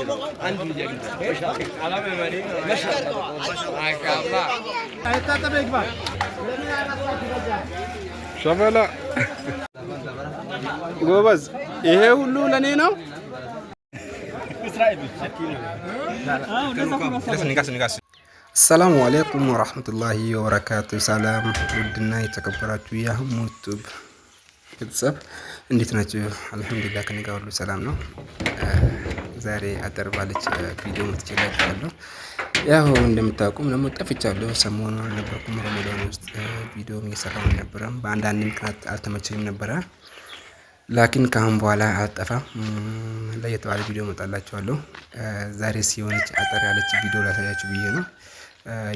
كيلو عندي جاي على مبني ما شاء الله አይታጠበ ይግባ ሸበላ ጎበዝ ይሄ ሁሉ ለኔ ነው السلام عليكم ورحمة الله وبركاته سلام ودنا የተከበራችሁ የአህሙቱብ ቤተሰብ እንዴት ናችሁ? አልሐምዱሊላህ ከኔ ጋር ሁሉ ሰላም ነው። ዛሬ አጠር ባለች ቪዲዮ መጥቼላችኋለሁ። ያው እንደምታውቁም ደግሞ ጠፍቻለሁ። ሰሞኑን አልነበርኩም። ረመዳን ውስጥ ቪዲዮ እየሰራሁ አልነበረም። በአንዳንድ ምክንያት አልተመቸኝም ነበረ። ላኪን ካሁን በኋላ አልጠፋም። ለየት ባለ ቪዲዮ መጣላችኋለሁ። ዛሬ ሲሆነች አጠር ያለች ቪዲዮ ላሳያችሁ ብዬ ነው።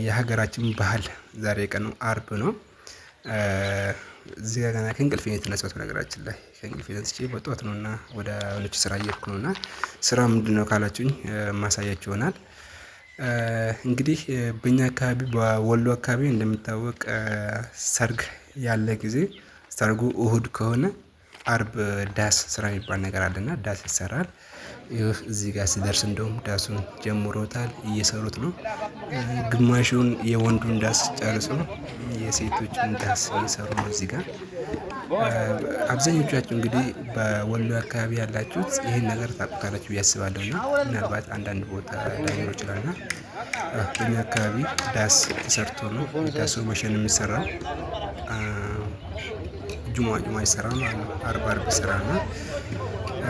የሀገራችን ባህል ዛሬ ቀኑ አርብ ነው። እዚህ ጋር ገና ከእንቅልፌ የተነሳሁት በነገራችን ላይ ከእንቅልፌ ተነስቼ በጠዋት ነውና ወደ ሆነች ስራ እየሄድኩ ነውና ስራ ምንድነው ካላችሁኝ ማሳያችሁ ይሆናል። እንግዲህ በእኛ አካባቢ በወሎ አካባቢ እንደሚታወቅ ሰርግ ያለ ጊዜ ሰርጉ እሁድ ከሆነ አርብ ዳስ ስራ የሚባል ነገር አለና ዳስ ይሰራል። እዚህ ጋር ሲደርስ እንደውም ዳሱን ጀምሮታል፣ እየሰሩት ነው። ግማሹን የወንዱን ዳስ ጨርሶ የሴቶችን ዳስ እየሰሩ ነው። እዚህ ጋር አብዛኞቻችሁ እንግዲህ በወሎ አካባቢ ያላችሁት ይህን ነገር ታውቁታላችሁ ብዬ አስባለሁና ምናልባት አንዳንድ ቦታ ላይኖር ይችላልና በእኛ አካባቢ ዳስ ተሰርቶ ነው ዳሱ መሸን የሚሰራው። ጁማ ይሰራል ማለት ነው። አርብ ይሰራልና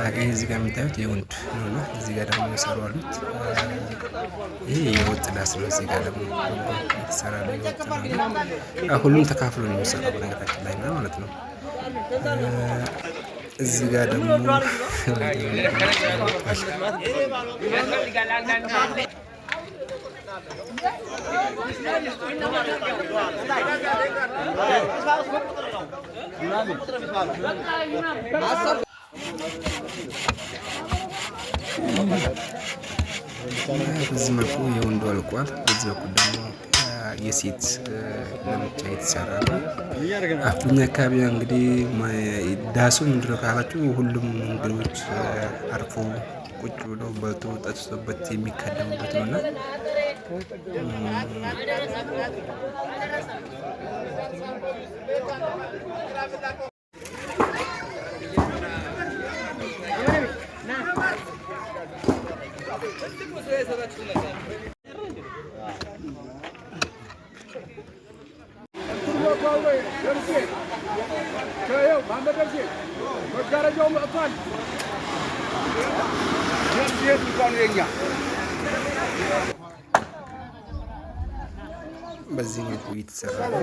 ይሄ እዚህ ጋር የምታዩት የወንድ ነውና እዚህ ጋር ደግሞ ይሰሩ አሉት። ይሄ የወጥ ዳስ ነው። እዚህ ጋር ደግሞ የተሰራ ነው የወጥ ነው። ሁሉም ተካፍሎ ነው የሚሰራው በነገራችን ላይ ማለት ነው። እዚህ ጋር ደግሞ በዚህ መልኩ የወንዱ አልቋል። በዚህ በኩል ደግሞ የሴት ለብቻ የተሰራ ነው። በእኛ አካባቢ እንግዲህ ዳሱ ምንድነው ካላችሁ ሁሉም እንግዶች አርፎ ቁጭ ብለው በልቶ ጠጥቶበት የሚካደሙበት ነውና በዚህ መልኩ የተሰራ ነው።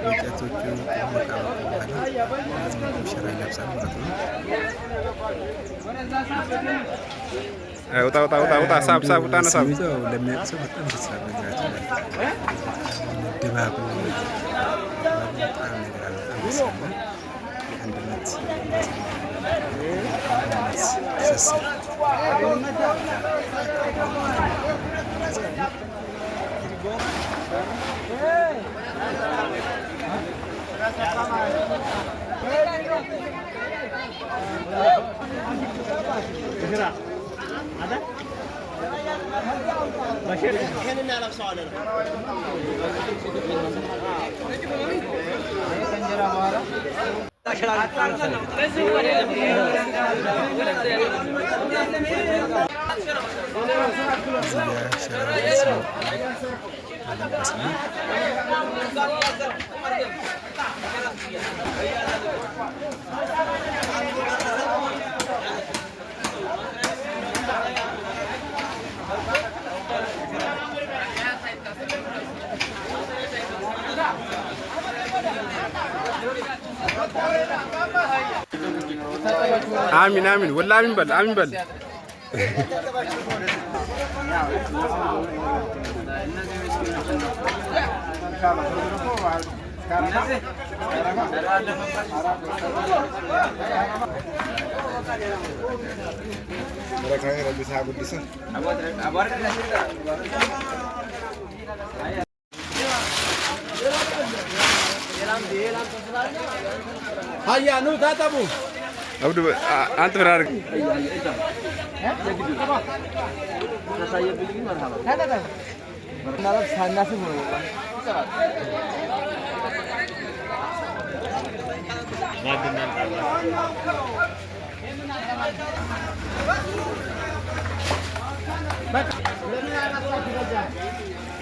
እንጨቶቹ ሸራ ይለብሳል ማለት ነው። ውጣ ሳብ ውጣ ነው ሳብ ለሚያውቅ ሰው በጣም ተሳብ ነገራችን ላይ ድባቡ በጣም ነገር አለ። አንድነት ትስስር አሚን አሚን ወላ አሚን በል አሚን በል هيا نو تاتبو عبد انت فرارك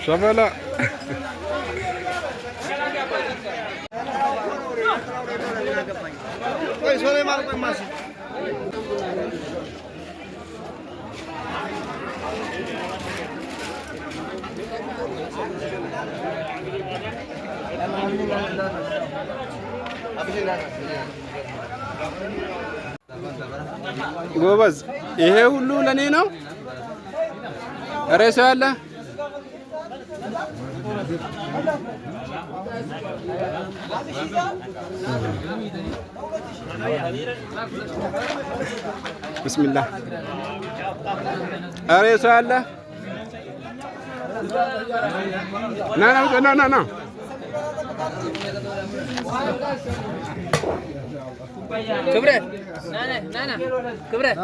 شغلة ጎበዝ ይሄ ሁሉ ለኔ ነው። ሬሳ አለ ቢስሚላህ ሬሳ አለ ና ክብረት ና ክብረት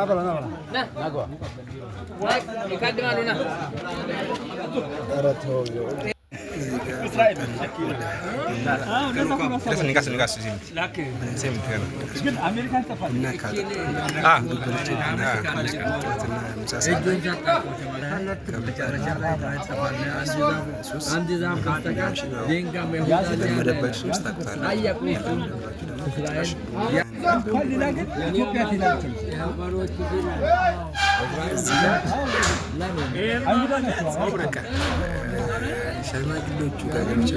ና ይካድማሉ ና ሸማግሌዎቹ ጋር ገብቼ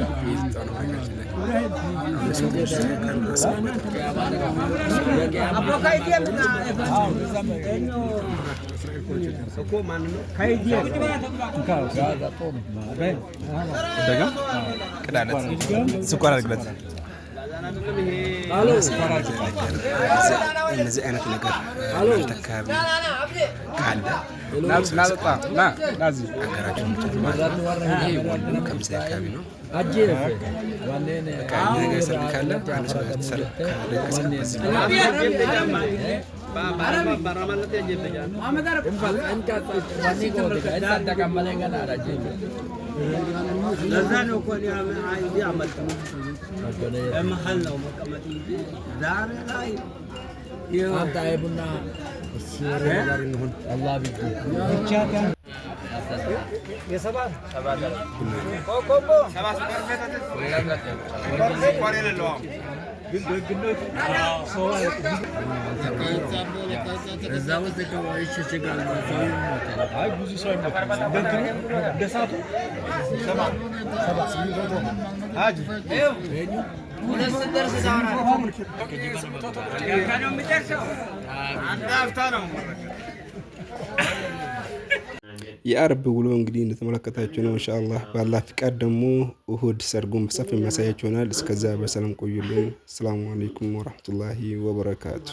የጠጣው ነው እነዚህ አይነት ነገር ተካባቢ ካለ ሀገራችን ከምሳ አካባቢ ነው። ነገር ሰርግ ካለ አንድ ሰው የአርብ ውሎ እንግዲህ እንደተመለከታችሁ ነው። ኢንሻአላህ ባላህ ፍቃድ ደግሞ እሁድ ሰርጉን በሰፊ የሚያሳያችሁ ይሆናል። እስከዛ በሰላም ቆዩልን። ሰላም አለይኩም ወራህመቱላሂ ወበረካቱ።